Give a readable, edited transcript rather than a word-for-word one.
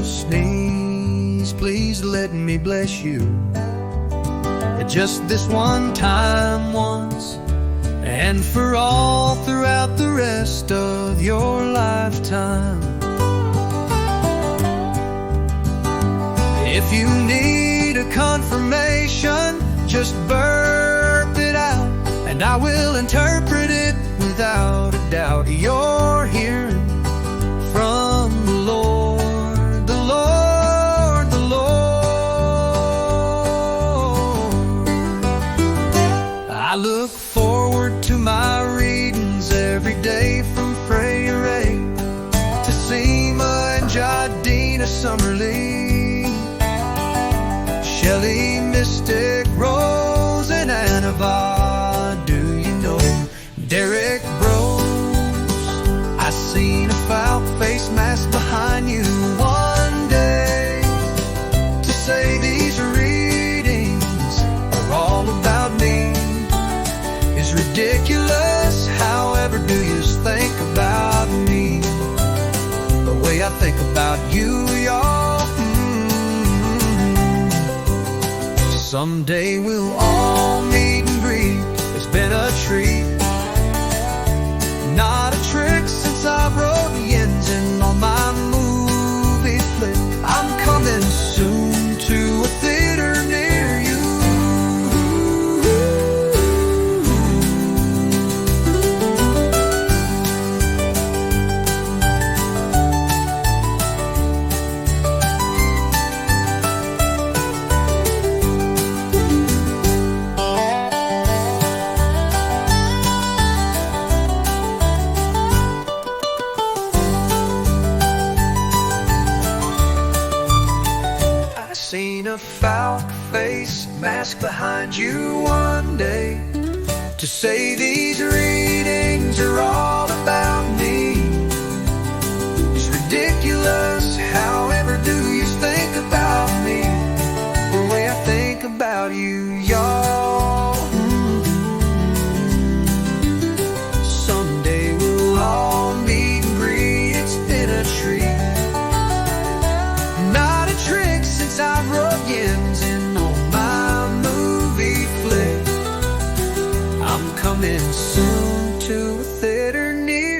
sneeze, please let me bless you. Just this one time once, and for all throughout the rest of your lifetime. If you need a confirmation, just burp it out, and I will interpret it without a doubt. You're hearing from the Lord, the Lord, the Lord. I look forward to my readings every day from Freya Ray to Seema and Jadina Summerlee, Shelley, Mystic, Rose, and Annabelle. Do you know Derek Bros? I seen a foul face mask behind you one day to say these readings are all about me. Is ridiculous, however, do you think about me the way I think about you, y'all? Someday we'll all meet and greet. It's been a treat, not a trick, since I wrote Yensin on my movie flick. I'm coming soon to a theater near you. Seen a foul face mask behind you one day to say these readings are all about me. It's ridiculous, however, do you think about me the way I think about you, y'all? Someday we'll all meet and greet. It's been a treat, not a trick, since I wrote Yensin on my movie flick. I'm coming soon to a theater near